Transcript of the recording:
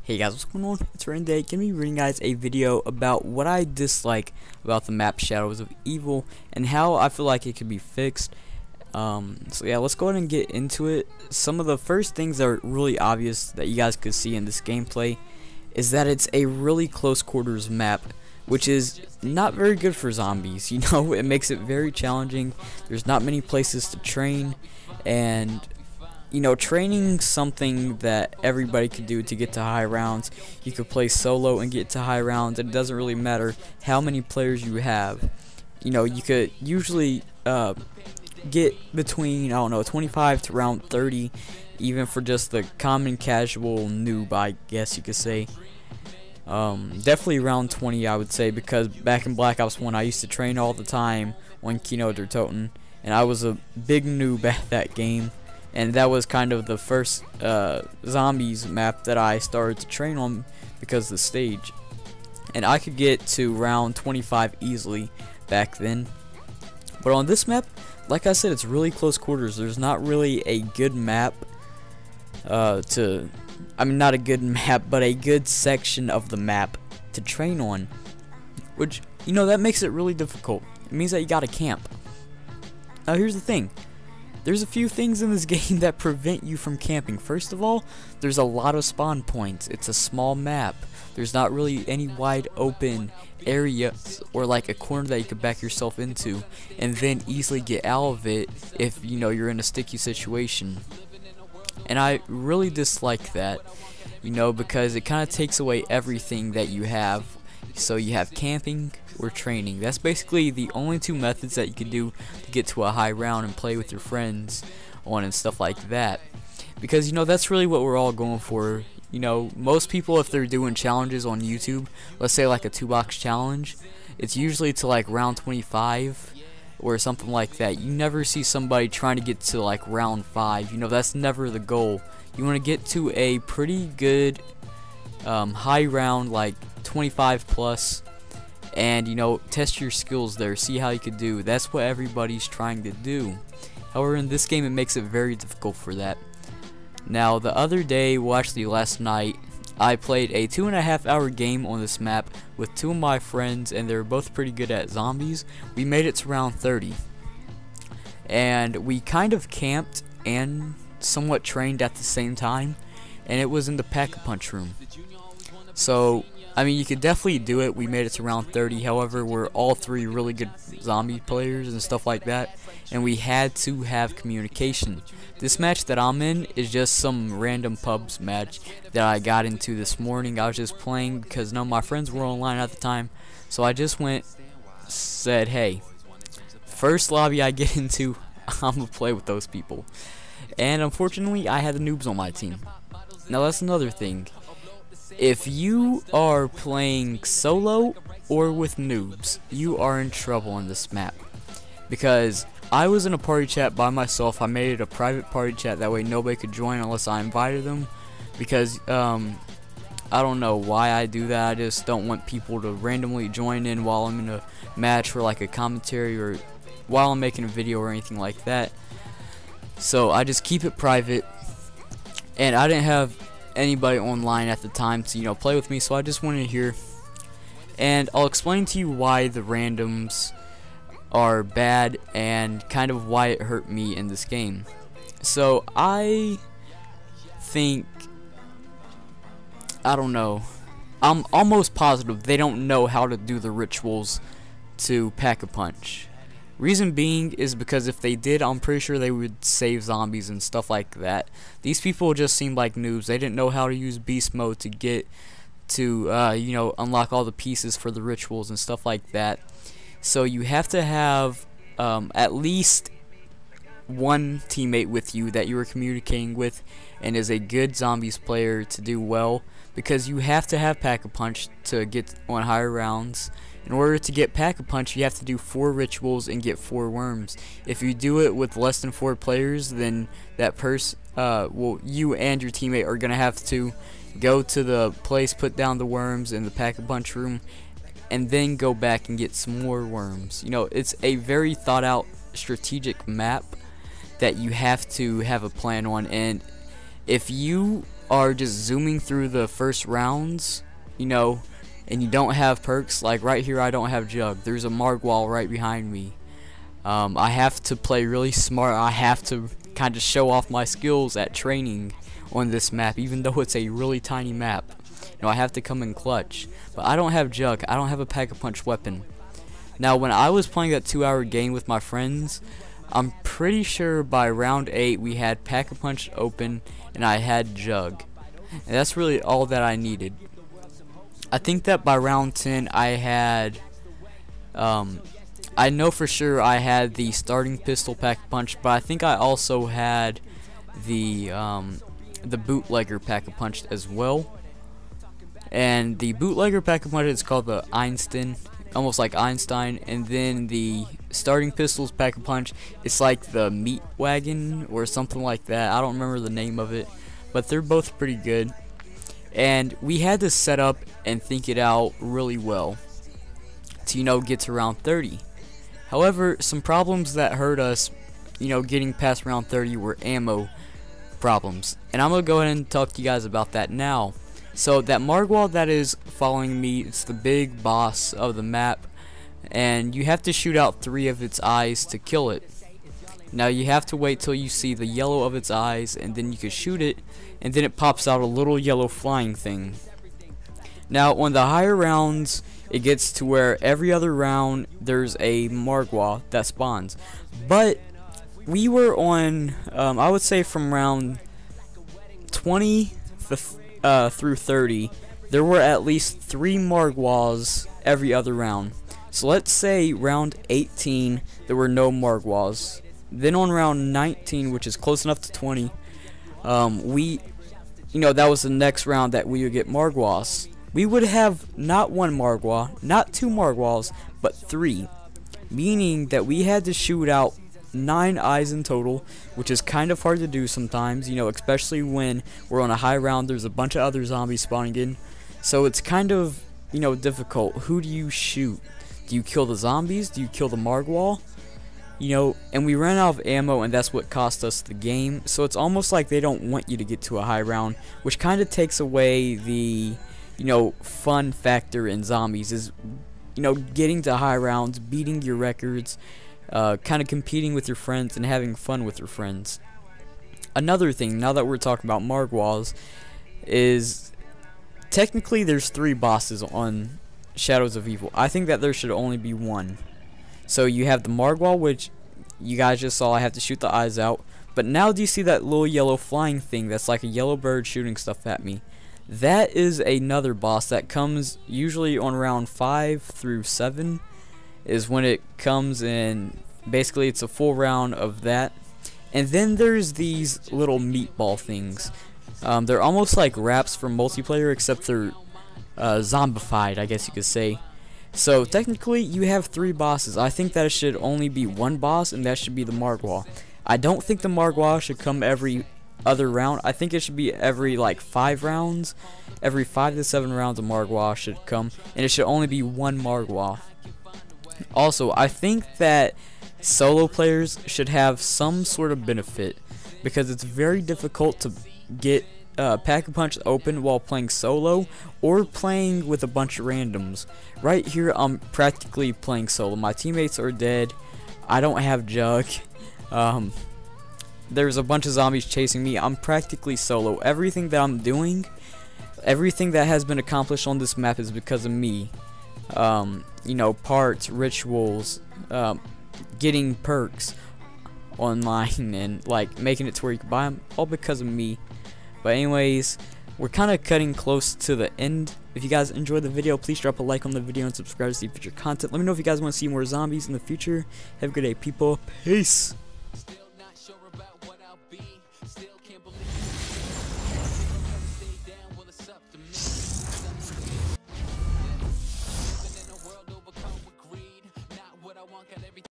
Hey guys, what's going on? It's Ryan today. Gonna be reading guys a video about what I dislike about the map Shadows of Evil and how I feel like it could be fixed. So yeah, let's go ahead and get into it. Some of the first things that are really obvious that you guys could see in this gameplay is that it's a really close quarters map, which is not very good for zombies. You know, it makes it very challenging. There's not many places to train, and you know, training something that everybody could do to get to high rounds. You could play solo and get to high rounds. It doesn't really matter how many players you have. You know, you could usually get between, I don't know, 25 to around 30, even for just the common casual noob, I guess you could say. Definitely around 20, I would say, because back in Black Ops 1, I used to train all the time on Kino der Toten, and I was a big noob at that game. And that was kind of the first zombies map that I started to train on because of the stage. And I could get to round 25 easily back then. But on this map, like I said, it's really close quarters. There's not really a good map not a good map, but a good section of the map to train on. Which, you know, that makes it really difficult. It means that you gotta camp. Now here's the thing. There's a few things in this game that prevent you from camping. First of all, there's a lot of spawn points. It's a small map. There's not really any wide open areas or like a corner that you could back yourself into and then easily get out of it if, you know, you're in a sticky situation. And I really dislike that, you know, because it kind of takes away everything that you have. So you have camping or training. That's basically the only two methods that you can do to get to a high round and play with your friends on and stuff like that. Because, you know, that's really what we're all going for. You know, most people, if they're doing challenges on YouTube, let's say like a 2-box challenge, it's usually to like round 25 or something like that. You never see somebody trying to get to like round 5. You know, that's never the goal. You want to get to a pretty good high round, like 25 plus, and, you know, test your skills there, see how you could do. That's what everybody's trying to do. However, in this game, it makes it very difficult for that. Now, the other day, well, actually last night, I played a 2.5-hour game on this map with two of my friends, and they were both pretty good at zombies. We made it to round 30, and we kind of camped and somewhat trained at the same time, and it was in the pack-a-punch room. So, I mean, you could definitely do it. We made it to round 30. However, we're all three really good zombie players and stuff like that, and we had to have communication. This match that I'm in is just some random pubs match that I got into this morning. I was just playing because none of my friends were online at the time, so I just said, hey, first lobby I get into, I'm gonna play with those people. And unfortunately, I had the noobs on my team. Now that's another thing. If you are playing solo or with noobs, you are in trouble on this map. Because I was in a party chat by myself. I made it a private party chat, that way nobody could join unless I invited them. Because I don't know why I do that. I just don't want people to randomly join in while I'm in a match for like a commentary or while I'm making a video or anything like that. So I just keep it private, and I didn't have anybody online at the time to, you know, play with me, so I just wanted to hear. And I'll explain to you why the randoms are bad and kind of why it hurt me in this game. So I think, I don't know, I'm almost positive they don't know how to do the rituals to Pack-a-Punch. Reason being is because if they did, I'm pretty sure they would save zombies and stuff like that. These people just seemed like noobs. They didn't know how to use beast mode to get to, you know, unlock all the pieces for the rituals and stuff like that. So you have to have at least one teammate with you that you are communicating with and is a good zombies player to do well, because you have to have Pack-a-Punch to get on higher rounds. In order to get Pack-a-Punch, you have to do 4 rituals and get 4 worms. If you do it with less than 4 players, then that person, well, you and your teammate are gonna have to go to the place, put down the worms in the Pack-a-Punch room, and then go back and get some more worms. You know, it's a very thought out strategic map that you have to have a plan on, and if you are just zooming through the first rounds, you know, and you don't have perks, like right here I don't have Jug. There's a Margwall right behind me. I have to play really smart. I have to kind of show off my skills at training on this map, even though it's a really tiny map. You know, I have to come in clutch. But I don't have Jug. I don't have a Pack-a-Punch weapon. Now, when I was playing that 2-hour game with my friends, I'm pretty sure by round 8 we had Pack-a-Punch open and I had Jug. And that's really all that I needed. I think that by round 10 I had, I know for sure I had the starting pistol Pack-a-Punch, but I think I also had the bootlegger Pack-a-Punch as well. And the bootlegger Pack-a-Punch is called the Einstein, almost like Einstein, and then the starting pistols Pack-a-Punch, it's like the meat wagon or something like that. I don't remember the name of it, but they're both pretty good. And we had to set up and think it out really well to, you know, get to round 30. However, some problems that hurt us, you know, getting past round 30 were ammo problems. And I'm going to go ahead and talk to you guys about that now. So that Margwall that is following me, it's the big boss of the map, and you have to shoot out 3 of its eyes to kill it. Now you have to wait till you see the yellow of its eyes, and then you can shoot it, and then it pops out a little yellow flying thing. Now on the higher rounds, it gets to where every other round there's a Margwall that spawns. But we were on, I would say from round 20 through 30, there were at least 3 Margwalls every other round. So let's say round 18 there were no Margwalls. Then on round 19, which is close enough to 20, that was the next round that we would get Margwalls. We would have not 1 Margwall, not 2 Margwalls, but 3, meaning that we had to shoot out 9 eyes in total, which is kind of hard to do sometimes, you know, especially when we're on a high round. There's a bunch of other zombies spawning in, so it's kind of, you know, difficult. Who do you shoot? Do you kill the zombies? Do you kill the Margwall? You know, and we ran out of ammo, and that's what cost us the game. So it's almost like they don't want you to get to a high round, which kind of takes away the, you know, fun factor in zombies, is, you know, getting to high rounds, beating your records, kind of competing with your friends and having fun with your friends. Another thing, now that we're talking about Margwalls, is technically there's 3 bosses on Shadows of Evil. I think that there should only be 1. So you have the Margwall, which you guys just saw I have to shoot the eyes out. But now do you see that little yellow flying thing that's like a yellow bird shooting stuff at me? That is another boss that comes usually on round 5 through 7 is when it comes in. Basically it's a full round of that. And then there's these little meatball things. They're almost like wraps for multiplayer, except they're zombified, I guess you could say. So technically you have 3 bosses. I think that it should only be 1 boss, and that should be the Margwall. I don't think the Margwall should come every other round. I think it should be every like 5 rounds. Every 5 to 7 rounds a Margwall should come, and it should only be 1 Margwall. Also, I think that solo players should have some sort of benefit, because it's very difficult to get Pack-a-Punch open while playing solo or playing with a bunch of randoms. Right here I'm practically playing solo. My teammates are dead. I don't have Jug. There's a bunch of zombies chasing me. I'm practically solo. Everything that I'm doing, everything that has been accomplished on this map is because of me. You know, parts, rituals, getting perks online, and like making it to where you can buy them, all because of me. But anyways, we're kind of cutting close to the end. If you guys enjoyed the video, please drop a like on the video and subscribe to see future content. Let me know if you guys want to see more zombies in the future. Have a good day, people. Peace.